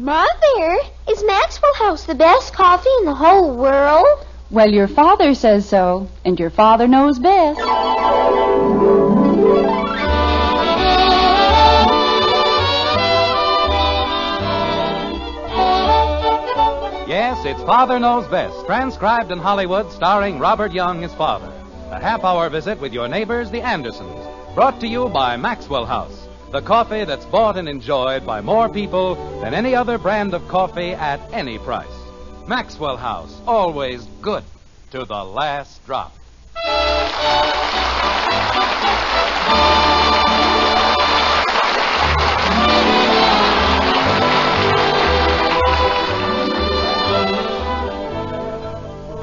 Mother, is Maxwell House the best coffee in the whole world? Well, your father says so, and your father knows best. Yes, it's Father Knows Best, transcribed in Hollywood, starring Robert Young as father. A half-hour visit with your neighbors, the Andersons, brought to you by Maxwell House, the coffee that's bought and enjoyed by more people than any other brand of coffee at any price. Maxwell House, always good to the last drop.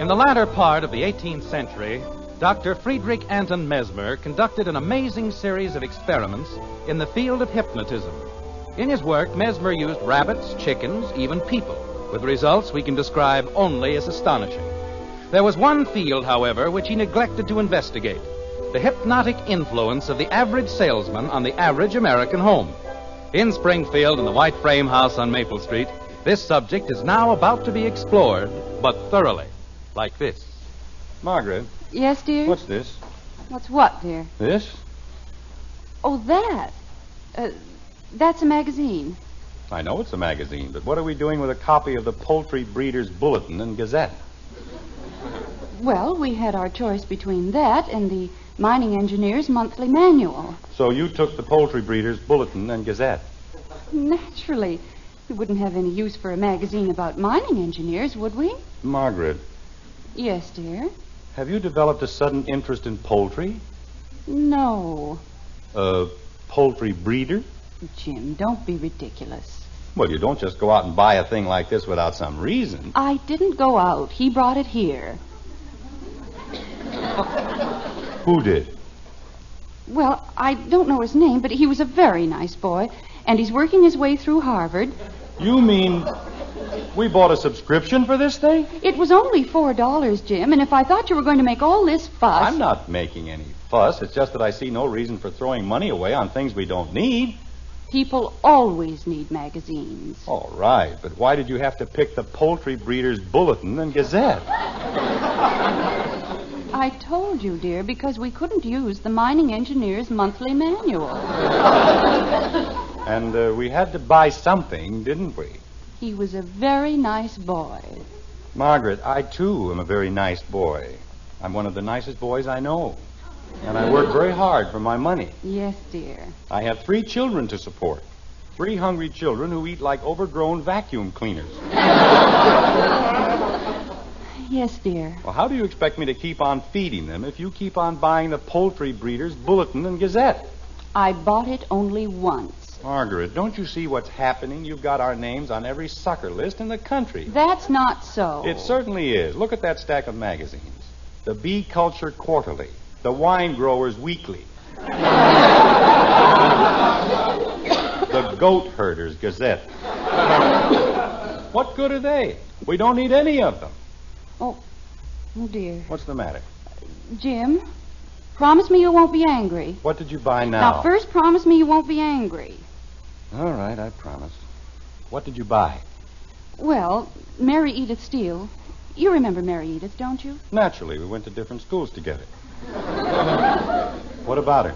In the latter part of the 18th century, Dr. Friedrich Anton Mesmer conducted an amazing series of experiments in the field of hypnotism. In his work, Mesmer used rabbits, chickens, even people, with results we can describe only as astonishing. There was one field, however, which he neglected to investigate: the hypnotic influence of the average salesman on the average American home. In Springfield, in the white frame house on Maple Street, this subject is now about to be explored, but thoroughly. Like this. Margaret. Yes, dear? What's this? What's what, dear? This? Oh, that. That's a magazine. I know it's a magazine, but what are we doing with a copy of the Poultry Breeders' Bulletin and Gazette? Well, we had our choice between that and the Mining Engineers' Monthly Manual. So you took the Poultry Breeders' Bulletin and Gazette? Naturally. We wouldn't have any use for a magazine about mining engineers, would we? Margaret. Yes, dear? Have you developed a sudden interest in poultry? No. A poultry breeder? Jim, don't be ridiculous. Well, you don't just go out and buy a thing like this without some reason. I didn't go out. He brought it here. Who did? Well, I don't know his name, but he was a very nice boy, and he's working his way through Harvard. You mean we bought a subscription for this thing? It was only $4, Jim, and if I thought you were going to make all this fuss... I'm not making any fuss. It's just that I see no reason for throwing money away on things we don't need. People always need magazines. All right, but why did you have to pick the Poultry Breeders' Bulletin and Gazette? I told you, dear, because we couldn't use the Mining Engineers' Monthly Manual. And we had to buy something, didn't we? He was a very nice boy. Margaret, I, too, am a very nice boy. I'm one of the nicest boys I know. And I work very hard for my money. Yes, dear. I have 3 children to support. 3 hungry children who eat like overgrown vacuum cleaners. Yes, dear. Well, how do you expect me to keep on feeding them if you keep on buying the Poultry Breeders' Bulletin and Gazette? I bought it only once. Margaret, don't you see what's happening? You've got our names on every sucker list in the country. That's not so. It certainly is. Look at that stack of magazines. The Bee Culture Quarterly. The Wine Growers Weekly. The Goat Herders Gazette. What good are they? We don't need any of them. Oh, dear. What's the matter? Jim, promise me you won't be angry. What did you buy now? Now, first promise me you won't be angry. All right, I promise. What did you buy? Well, Mary Edith Steele. You remember Mary Edith, don't you? Naturally, we went to different schools together. What about her?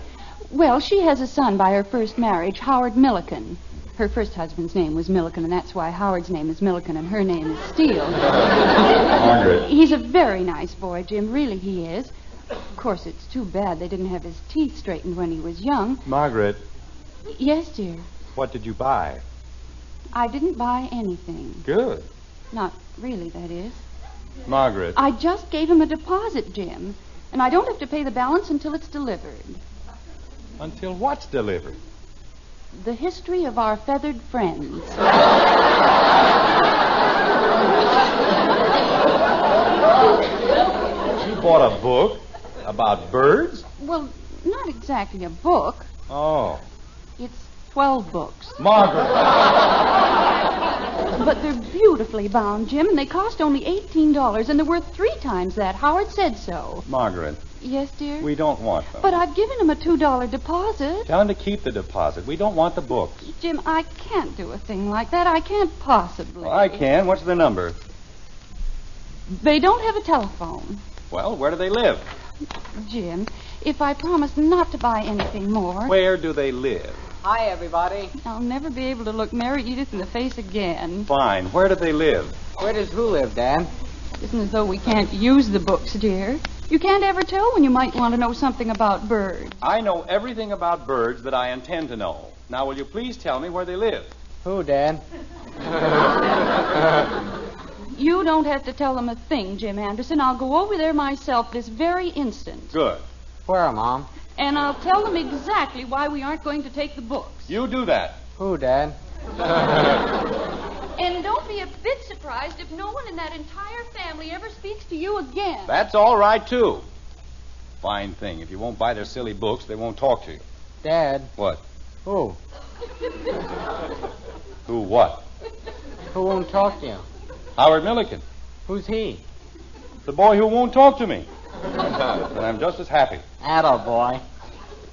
Well, she has a son by her first marriage, Howard Milliken. Her first husband's name was Milliken, and that's why Howard's name is Milliken and her name is Steele. Margaret. He's a very nice boy, Jim. Really, he is. Of course, it's too bad they didn't have his teeth straightened when he was young. Margaret. Yes, dear. What did you buy? I didn't buy anything. Good. Not really, that is. Margaret. I just gave him a deposit, Jim. And I don't have to pay the balance until it's delivered. Until what's delivered? The history of our feathered friends. You bought a book about birds? Well, not exactly a book. Oh. It's 12 books. Margaret. But they're beautifully bound, Jim, and they cost only $18, and they're worth 3 times that. Howard said so. Margaret, Yes, dear? we don't want them. But I've given him a $2 deposit. Tell him to keep the deposit. We don't want the books. Jim, I can't do a thing like that. I can't possibly. Well, I can. What's the number? They don't have a telephone. Well, where do they live? Jim, if I promise not to buy anything more, Where do they live? Hi, everybody. I'll never be able to look Mary Edith in the face again. Fine. Where do they live? Where does who live, Dad? It isn't as though we can't use the books, dear. You can't ever tell when you might want to know something about birds. I know everything about birds that I intend to know. Now, will you please tell me where they live? Who, Dad? You don't have to tell them a thing, Jim Anderson. I'll go over there myself this very instant. Good. Where, Mom? And I'll tell them exactly why we aren't going to take the books. You do that. Who, Dad? And don't be a bit surprised if no one in that entire family ever speaks to you again. That's all right, too. Fine thing. If you won't buy their silly books, they won't talk to you. Dad. What? Who? Who what? Who won't talk to you? Howard Milliken. Who's he? The boy who won't talk to me. And I'm just as happy. Attaboy.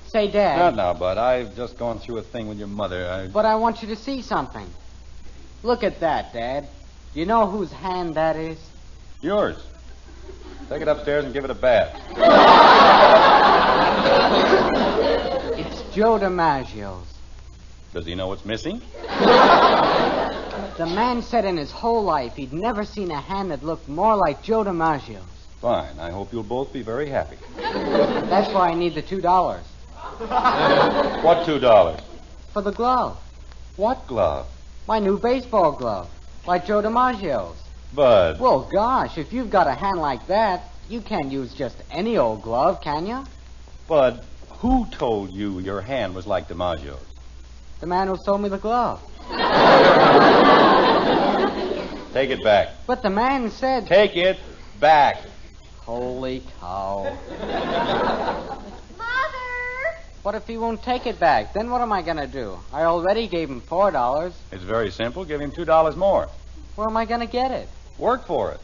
Say, Dad. Not now, Bud. I've just gone through a thing with your mother. But I want you to see something. Look at that, Dad. Do you know whose hand that is? Yours. Take it upstairs and give it a bath. It's Joe DiMaggio's. Does he know what's missing? The man said in his whole life he'd never seen a hand that looked more like Joe DiMaggio's. Fine. I hope you'll both be very happy. That's why I need the $2. What $2? For the glove. What glove? My new baseball glove. Like Joe DiMaggio's. Bud. Well, gosh, if you've got a hand like that, you can't use just any old glove, can you? Bud, who told you your hand was like DiMaggio's? The man who sold me the glove. Take it back. But the man said... Take it back. Holy cow. Mother! What if he won't take it back? Then what am I going to do? I already gave him $4. It's very simple. Give him $2 more. Where am I going to get it? Work for it.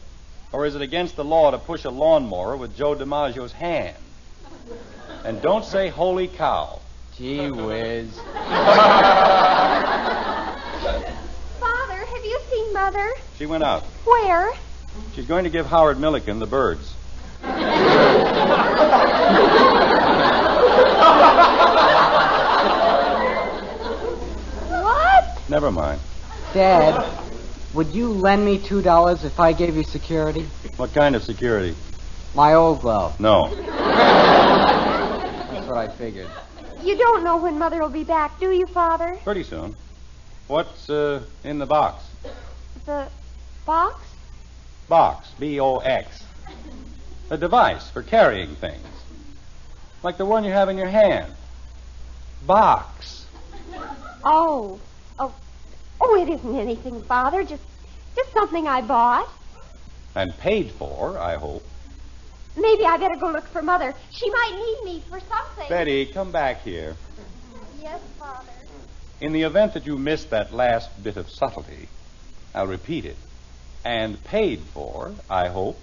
Or is it against the law to push a lawnmower with Joe DiMaggio's hand? And don't say holy cow. Gee whiz. Father, have you seen Mother? She went out. Where? She's going to give Howard Milliken the birds. What? Never mind. Dad, would you lend me $2 if I gave you security? What kind of security? My old glove. No. That's what I figured. You don't know when Mother will be back, do you, Father? Pretty soon. What's in the box? The box? Box. B-O-X. A device for carrying things. Like the one you have in your hand. Box. Oh. Oh, it isn't anything, Father. Just something I bought. And paid for, I hope. Maybe I better go look for Mother. She might need me for something. Betty, come back here. Yes, Father. In the event that you missed that last bit of subtlety, I'll repeat it. And paid for, I hope.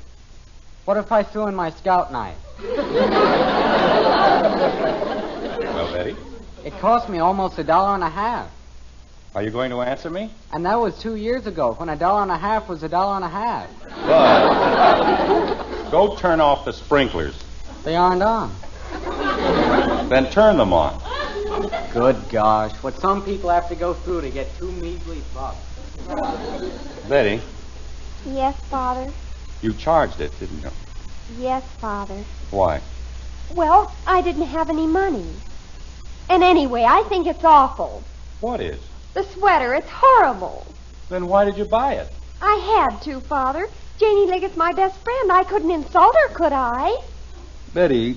What if I threw in my scout knife? Well, Betty, It cost me almost $1.50. are you going to answer me? And that was 2 years ago, when $1.50 was $1.50. But go turn off the sprinklers. They aren't on. Then turn them on. Good gosh, what some people have to go through to get 2 measly bucks. Betty, Yes, Father. you charged it, didn't you? Yes, Father. Why? Well, I didn't have any money. And anyway, I think it's awful. What is? The sweater, it's horrible. Then why did you buy it? I had to, Father. Janie Liggett's my best friend. I couldn't insult her, could I? Betty,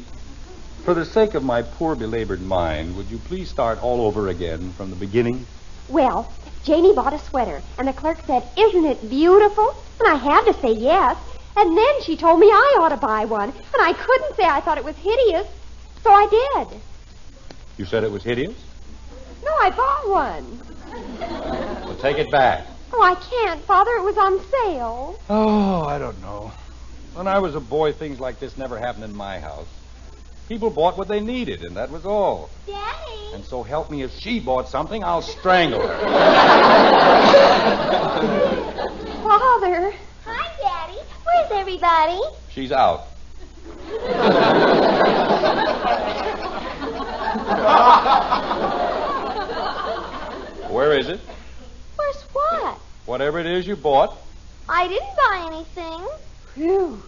for the sake of my poor belabored mind, would you please start all over again from the beginning? Well, Janie bought a sweater, and the clerk said, "Isn't it beautiful?" And I had to say yes. And then she told me I ought to buy one, and I couldn't say I thought it was hideous, so I did. You said it was hideous? No, I bought one. Well, take it back. Oh, I can't, Father. It was on sale. Oh, I don't know. When I was a boy, things like this never happened in my house. People bought what they needed, and that was all. Daddy. And so help me, if she bought something, I'll strangle her. Father. Hi, Daddy. Where's everybody? She's out. Where is it? Where's what? Whatever it is you bought. I didn't buy anything. Phew.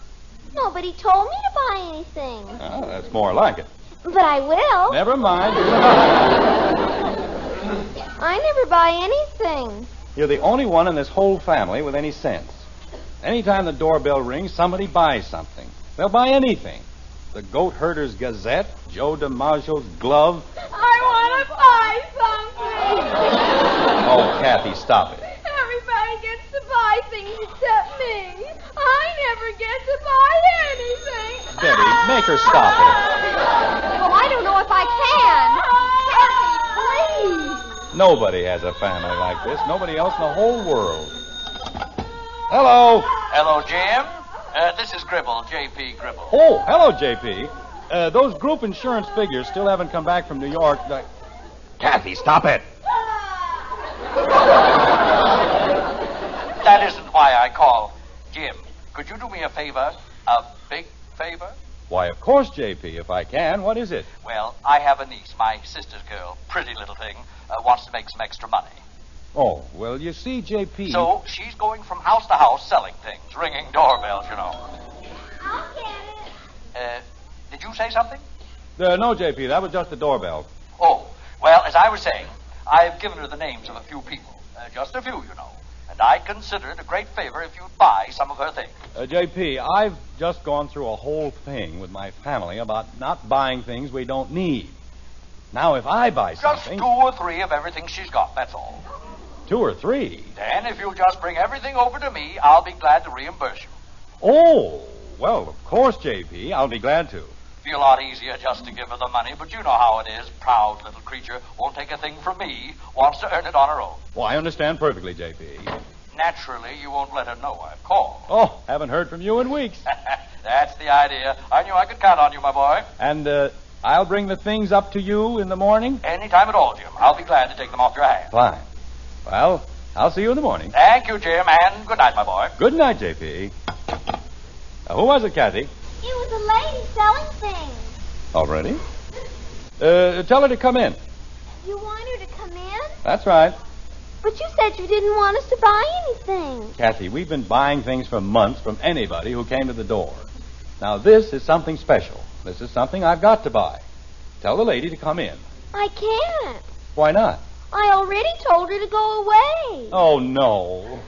Nobody told me to buy anything. Oh, that's more like it. But I will. Never mind. I never buy anything. You're the only one in this whole family with any sense. Anytime the doorbell rings, somebody buys something. They'll buy anything. The Goat Herder's Gazette, Joe DiMaggio's glove. I want to buy something. Oh, Kathy, stop it. Everybody gets to buy things except me. I never get to buy anything. Debbie, make her stop it. Oh, I don't know if I can. Kathy, please. Nobody has a family like this. Nobody else in the whole world. Hello. Hello, Jim. This is Gribble, J.P. Gribble. Oh, hello, J.P. Those group insurance figures still haven't come back from New York. Kathy, stop it. That isn't why I call. Jim, could you do me a favor? A big favor? Why, of course, J.P., if I can. What is it? Well, I have a niece, my sister's girl, pretty little thing, wants to make some extra money. Oh, well, you see, J.P. So she's going from house to house selling things, ringing doorbells, you know. I'll get it. Did you say something? No, J.P., that was just the doorbell. Oh, well, as I was saying, I've given her the names of a few people. Just a few, you know. And I consider it a great favor if you'd buy some of her things. J.P., I've just gone through a whole thing with my family about not buying things we don't need. Now, if I buy something... Just 2 or 3 of everything she's got, that's all. 2 or 3? Then, if you'll just bring everything over to me, I'll be glad to reimburse you. Oh, well, of course, J.P., I'll be glad to. Be a lot easier just to give her the money, but you know how it is. Proud little creature, won't take a thing from me, wants to earn it on her own. Well, I understand perfectly, J.P. Naturally, you won't let her know I've called. Oh, haven't heard from you in weeks. That's the idea. I knew I could count on you, my boy. And, I'll bring the things up to you in the morning? Any time at all, Jim. I'll be glad to take them off your hands. Fine. Well, I'll see you in the morning. Thank you, Jim, and good night, my boy. Good night, J.P. Who was it, Kathy? It was a lady selling things. Already? Tell her to come in. You want her to come in? That's right. But you said you didn't want us to buy anything. Kathy, we've been buying things for months from anybody who came to the door. Now, this is something special. This is something I've got to buy. Tell the lady to come in. I can't. Why not? I already told her to go away. Oh, no.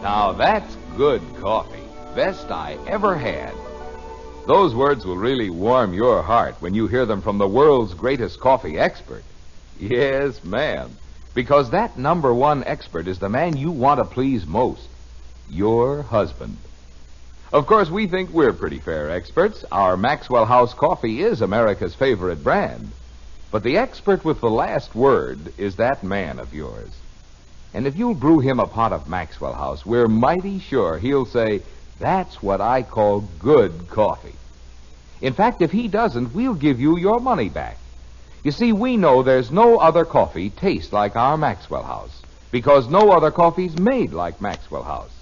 Now that's good coffee. Best I ever had. Those words will really warm your heart when you hear them from the world's greatest coffee expert. Yes, ma'am. Because that #1 expert is the man you want to please most. Your husband. Of course, we think we're pretty fair experts. Our Maxwell House coffee is America's favorite brand. But the expert with the last word is that man of yours. And if you'll brew him a pot of Maxwell House, we're mighty sure he'll say, that's what I call good coffee. In fact, if he doesn't, we'll give you your money back. You see, we know there's no other coffee tastes like our Maxwell House, because no other coffee's made like Maxwell House.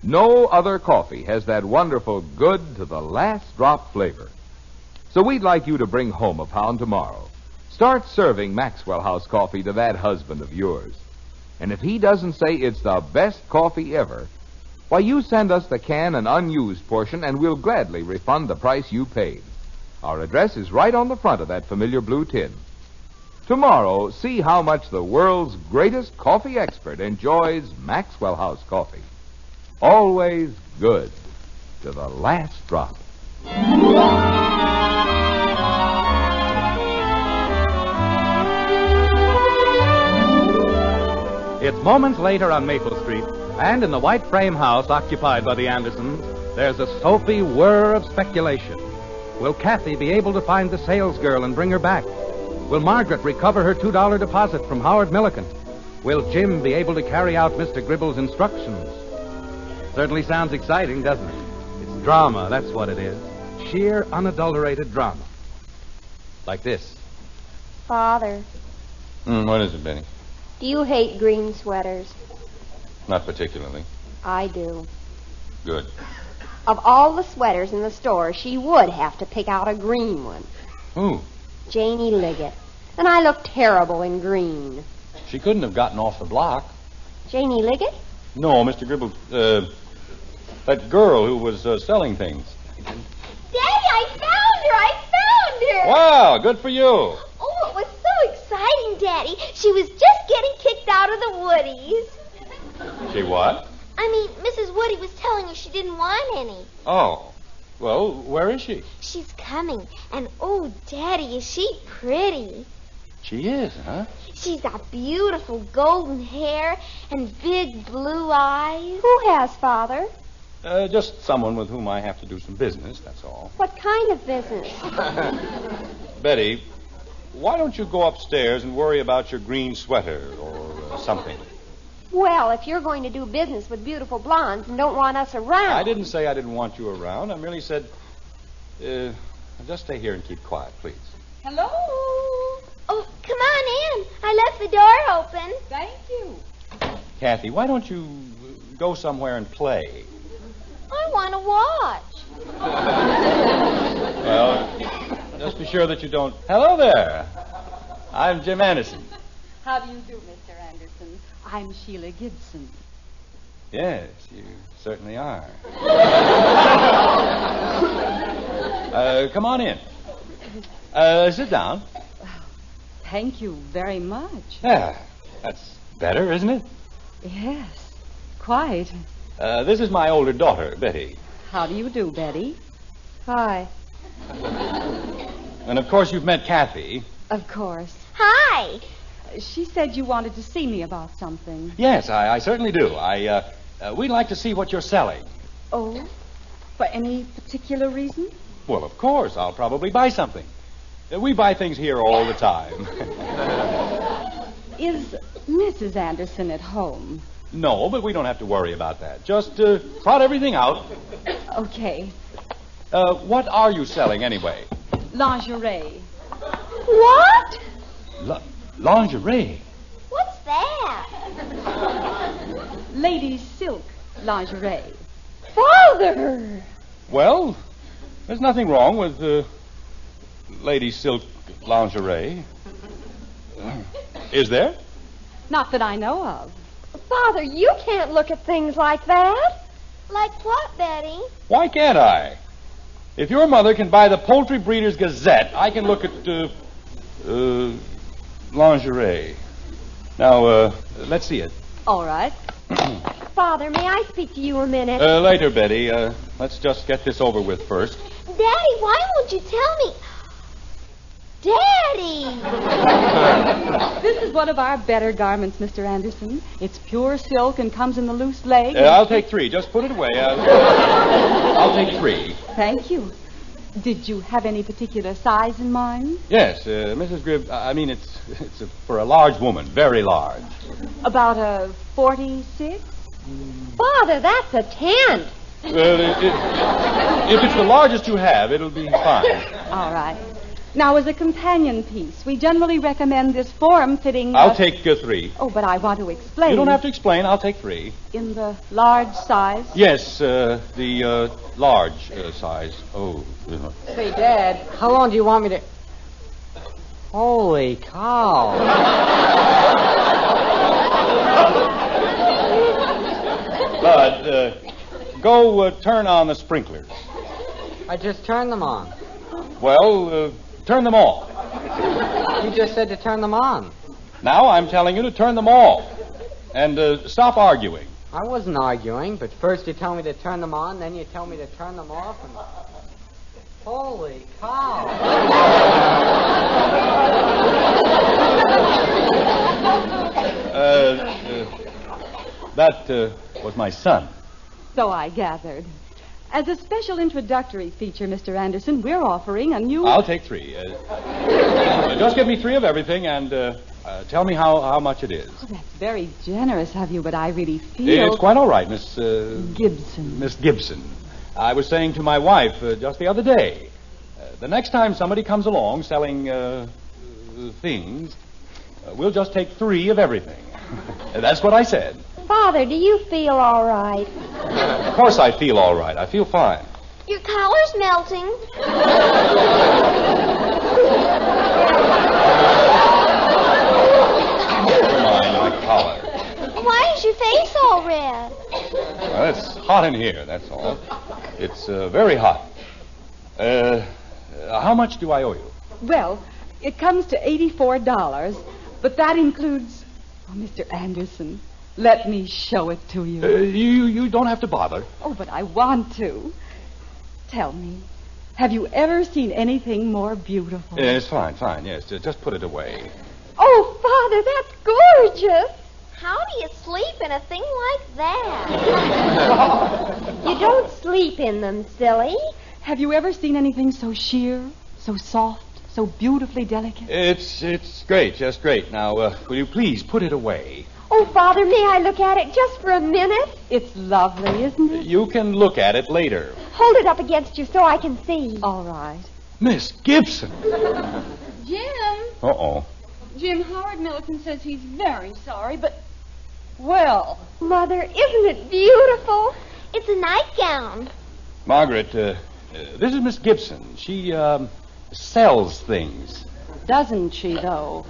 No other coffee has that wonderful good to the last drop flavor. So we'd like you to bring home a pound tomorrow. Start serving Maxwell House coffee to that husband of yours. And if he doesn't say it's the best coffee ever, why, you send us the can and unused portion, and we'll gladly refund the price you paid. Our address is right on the front of that familiar blue tin. Tomorrow, see how much the world's greatest coffee expert enjoys Maxwell House coffee. Always good. to the last drop. It's moments later on Maple Street, and in the white frame house occupied by the Andersons, there's a soapy whir of speculation. Will Kathy be able to find the salesgirl and bring her back? Will Margaret recover her $2 deposit from Howard Milliken? Will Jim be able to carry out Mr. Gribble's instructions? Certainly sounds exciting, doesn't it? It's drama, that's what it is. Sheer, unadulterated drama. Like this. Father, What is it, Benny? do you hate green sweaters? Not particularly. I do. Good. Of all the sweaters in the store, she would have to pick out a green one. Who? Janie Liggett. And I look terrible in green. She couldn't have gotten off the block. Janie Liggett? No, Mr. Gribble. That girl who was selling things. Daddy, I found her! Wow, good for you. Oh, it was so exciting, Daddy. She was just getting kicked out of the Woodies. She what? I mean, Mrs. Woody was telling her she didn't want any. Oh. Well, where is she? She's coming. And, oh, Daddy, is she pretty? She is, huh? She's got beautiful golden hair and big blue eyes. Who has, Father? Just someone with whom I have to do some business, that's all. What kind of business? Betty, why don't you go upstairs and worry about your green sweater or something? Well, if you're going to do business with beautiful blondes and don't want us around... I didn't say I didn't want you around. I merely said, just stay here and keep quiet, please. Hello. Oh, come on in. I left the door open. Thank you. Kathy, why don't you go somewhere and play? I want to watch. Well, just be sure that you don't... Hello there. I'm Jim Anderson. How do you do, Mr. Anderson? I'm Sheila Gibson. Yes, you certainly are. Come on in. Sit down. Thank you very much. Yeah, that's better, isn't it? Yes, quite. This is my older daughter, Betty. How do you do, Betty? Hi. And, of course, you've met Kathy. Of course. Hi. She said you wanted to see me about something. Yes, I certainly do. We'd like to see what you're selling. Oh? For any particular reason? Well, of course. I'll probably buy something. We buy things here all the time. Is Mrs. Anderson at home? No, but we don't have to worry about that. Just trot everything out. Okay. What are you selling, anyway? Lingerie. What? Lingerie? What's that? Ladies' silk lingerie. Father! Well, there's nothing wrong with ladies' silk lingerie. Is there? Not that I know of. Father, you can't look at things like that. Like what, Betty? Why can't I? If your mother can buy the Poultry Breeders' Gazette, I can look at lingerie. Now, let's see it. All right. Father, may I speak to you a minute? Later, Betty. Let's just get this over with first. Daddy, why won't you tell me? Daddy! This is one of our better garments, Mr. Anderson. It's pure silk and comes in the loose leg. I'll take 3. Just put it away. I'll take 3. Thank you. Did you have any particular size in mind? Yes, Mrs. Gribb, I mean, it's for a large woman, very large. About a 46? Father, that's a tent. If it's the largest you have, it'll be fine. All right. Now, as a companion piece, we generally recommend this form-fitting... I'll take 3. Oh, but I want to explain. You don't have to explain. I'll take 3. In the large size? Yes, the large size. Oh. Say, Dad, how long do you want me to... Holy cow. Bud, go turn on the sprinklers. I just turned them on. Well, turn them off. You just said to turn them on. Now I'm telling you to turn them off. And stop arguing. I wasn't arguing, but first you tell me to turn them on, then you tell me to turn them off, and... Holy cow! That was my son. So I gathered. As a special introductory feature, Mr. Anderson, we're offering a new... I'll take 3. Just give me 3 of everything and tell me how much it is. Oh, that's very generous of you, but I really feel... It's quite all right, Miss... Gibson. Miss Gibson. I was saying to my wife just the other day, the next time somebody comes along selling things, we'll just take 3 of everything. That's what I said. Father, do you feel all right? Of course I feel all right. I feel fine. Your collar's melting. Never mind my collar. Why is your face all red? Well, it's hot in here, that's all. It's very hot. How much do I owe you? Well, it comes to $84, but that includes... Oh, Mr. Anderson, let me show it to you. You don't have to bother. Oh, but I want to. Tell me, have you ever seen anything more beautiful? It's fine, yes. Just put it away. Oh, Father, that's gorgeous. How do you sleep in a thing like that? You don't sleep in them, silly. Have you ever seen anything so sheer, so soft, so beautifully delicate? It's great, just great. Now, will you please put it away? Oh, Father, may I look at it just for a minute? It's lovely, isn't it? You can look at it later. Hold it up against you so I can see. All right. Miss Gibson. Jim. Uh-oh. Jim, Howard Milliken says he's very sorry, but... Well... Mother, isn't it beautiful? It's a nightgown. Margaret, this is Miss Gibson. She, sells things. Doesn't she, though?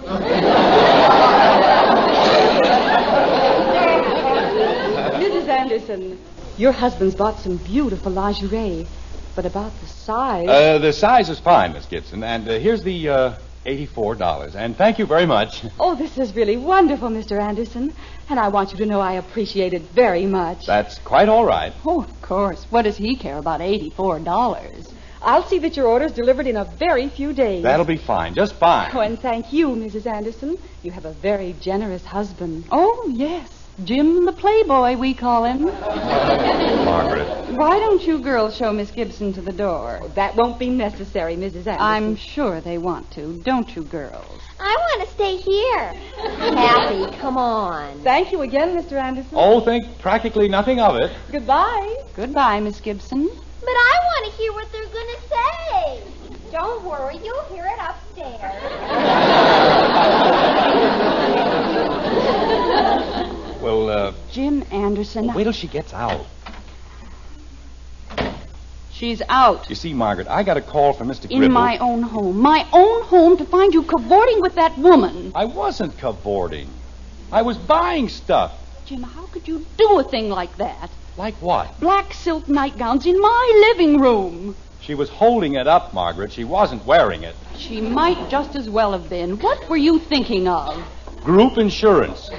Mrs. Anderson, your husband's bought some beautiful lingerie, but about the size... The size is fine, Miss Gibson, and here's the, $84, and thank you very much. Oh, this is really wonderful, Mr. Anderson, and I want you to know I appreciate it very much. That's quite all right. Oh, of course. What does he care about $84? I'll see that your order's delivered in a very few days. That'll be fine, just fine. Oh, and thank you, Mrs. Anderson. You have a very generous husband. Oh, yes. Jim the Playboy, we call him. Margaret. Why don't you girls show Miss Gibson to the door? Oh, that won't be necessary, Mrs. Anderson. I'm sure they want to. Don't you, girls? I want to stay here. Kathy, come on. Thank you again, Mr. Anderson. Oh, think practically nothing of it. Goodbye. Goodbye, Miss Gibson. But I want to hear what they're going to say. Don't worry, you'll hear it upstairs. Well, Jim Anderson. wait till she gets out. She's out. You see, Margaret, I got a call from Mr. Gribble. In my own home. My own home to find you cavorting with that woman. I wasn't cavorting. I was buying stuff. Jim, how could you do a thing like that? Like what? Black silk nightgowns in my living room. She was holding it up, Margaret. She wasn't wearing it. She might just as well have been. What were you thinking of? Group insurance.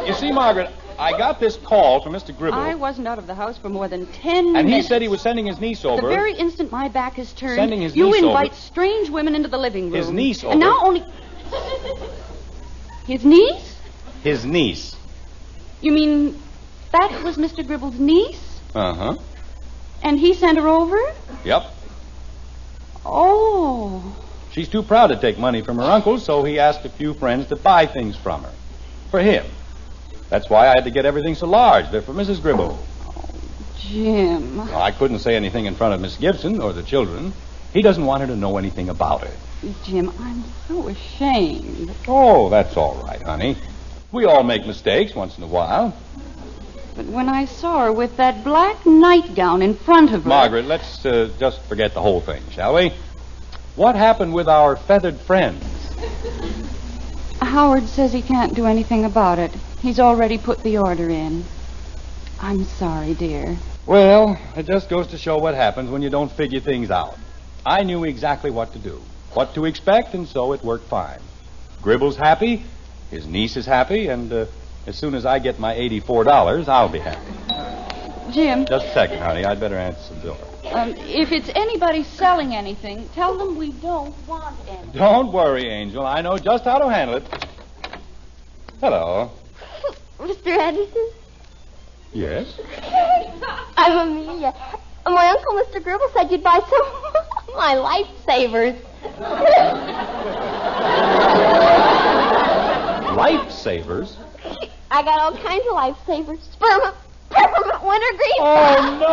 You see, Margaret, I got this call from Mr. Gribble. I wasn't out of the house for more than 10 minutes. And he said he was sending his niece over. The very instant my back is turned, Sending his you niece invite over. strange women into the living room. His niece over. And now only... His niece? His niece. You mean that was Mr. Gribble's niece? Uh-huh. And he sent her over? Yep. Oh. She's too proud to take money from her uncle, so he asked a few friends to buy things from her. For him. That's why I had to get everything so large. They're for Mrs. Gribble. Jim. Well, I couldn't say anything in front of Miss Gibson or the children. He doesn't want her to know anything about it. Jim, I'm so ashamed. Oh, that's all right, honey. We all make mistakes once in a while. But when I saw her with that black nightgown in front of her... Margaret, let's just forget the whole thing, shall we? What happened with our feathered friends? Howard says he can't do anything about it. He's already put the order in. I'm sorry, dear. Well, it just goes to show what happens when you don't figure things out. I knew exactly what to do, what to expect, and so it worked fine. Gribble's happy, his niece is happy, and as soon as I get my $84, I'll be happy. Jim. Just a second, honey. I'd better answer some door. If it's anybody selling anything, tell them we don't want any. Don't worry, Angel. I know just how to handle it. Hello. Mr. Anderson? Yes? I'm Amelia. My uncle, Mr. Gribble, said you'd buy some of my lifesavers. Lifesavers? I got all kinds of lifesavers. Peppermint wintergreen. Oh, no!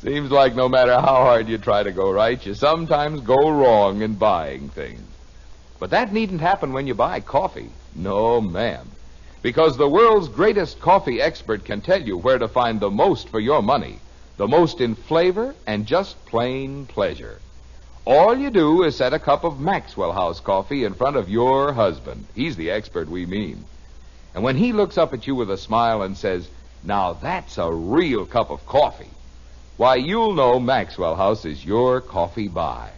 Seems like no matter how hard you try to go right, you sometimes go wrong in buying things. But that needn't happen when you buy coffee. No, ma'am. Because the world's greatest coffee expert can tell you where to find the most for your money, the most in flavor and just plain pleasure. All you do is set a cup of Maxwell House coffee in front of your husband. He's the expert we mean. And when he looks up at you with a smile and says, "Now that's a real cup of coffee," why, you'll know Maxwell House is your coffee buy.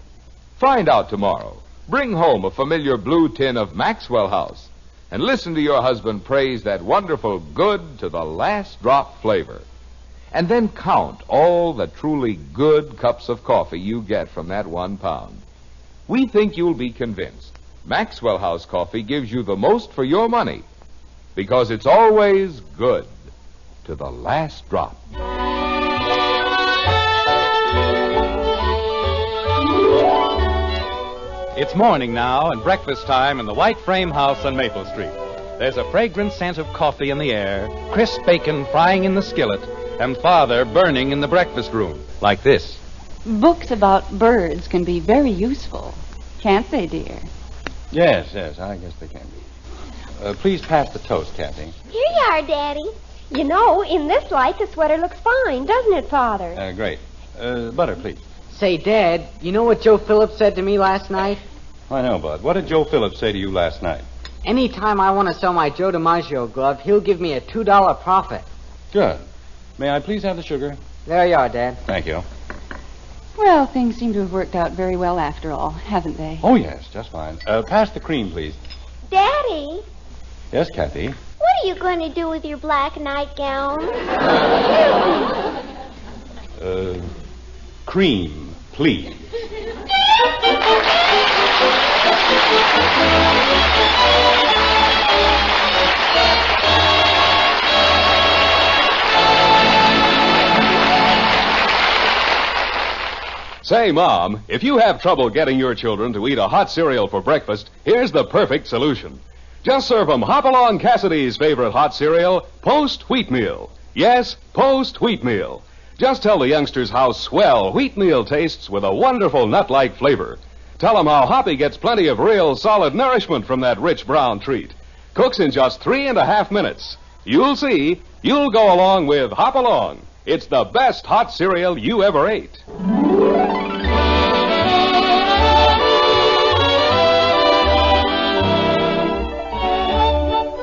Find out tomorrow. Bring home a familiar blue tin of Maxwell House and listen to your husband praise that wonderful good to the last drop flavor. And then count all the truly good cups of coffee you get from that 1 pound. We think you'll be convinced. Maxwell House coffee gives you the most for your money because it's always good to the last drop. It's morning now and breakfast time in the white frame house on Maple Street. There's a fragrant scent of coffee in the air, crisp bacon frying in the skillet, and Father burning in the breakfast room, like this. Books about birds can be very useful, can't they, dear? Yes, I guess they can be. Please pass the toast, Kathy. Here you are, Daddy. You know, in this light, the sweater looks fine, doesn't it, Father? Great. Butter, please. Say, Dad, you know what Joe Phillips said to me last night? I know, Bud. What did Joe Phillips say to you last night? Anytime I want to sell my Joe DiMaggio glove, he'll give me a $2 profit. Good. May I please have the sugar? There you are, Dad. Thank you. Well, things seem to have worked out very well after all, haven't they? Oh, yes, just fine. Pass the cream, please. Daddy, Yes, Kathy? what are you going to do with your black nightgown? Cream, please. Say, Mom, if you have trouble getting your children to eat a hot cereal for breakfast, here's the perfect solution. Just serve them Hopalong Cassidy's favorite hot cereal, Post Wheatmeal. Yes, Post Wheatmeal. Just tell the youngsters how swell wheatmeal tastes with a wonderful nut-like flavor. Tell them how Hoppy gets plenty of real solid nourishment from that rich brown treat. Cooks in just 3.5 minutes. You'll see, you'll go along with Hopalong. It's the best hot cereal you ever ate.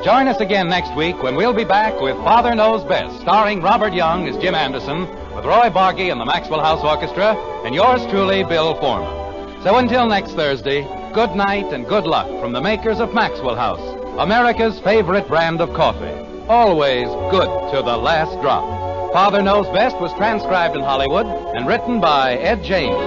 Join us again next week when we'll be back with Father Knows Best, starring Robert Young as Jim Anderson, with Roy Bargy and the Maxwell House Orchestra, and yours truly, Bill Foreman. So until next Thursday, good night and good luck from the makers of Maxwell House, America's favorite brand of coffee. Always good to the last drop. Father Knows Best was transcribed in Hollywood and written by Ed James.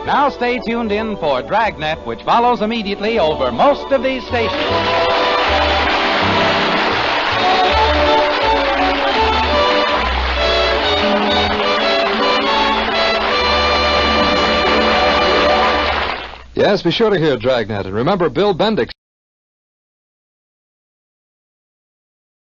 Now stay tuned in for Dragnet, which follows immediately over most of these stations. Yes, be sure to hear Dragnet. And remember, Bill Bendix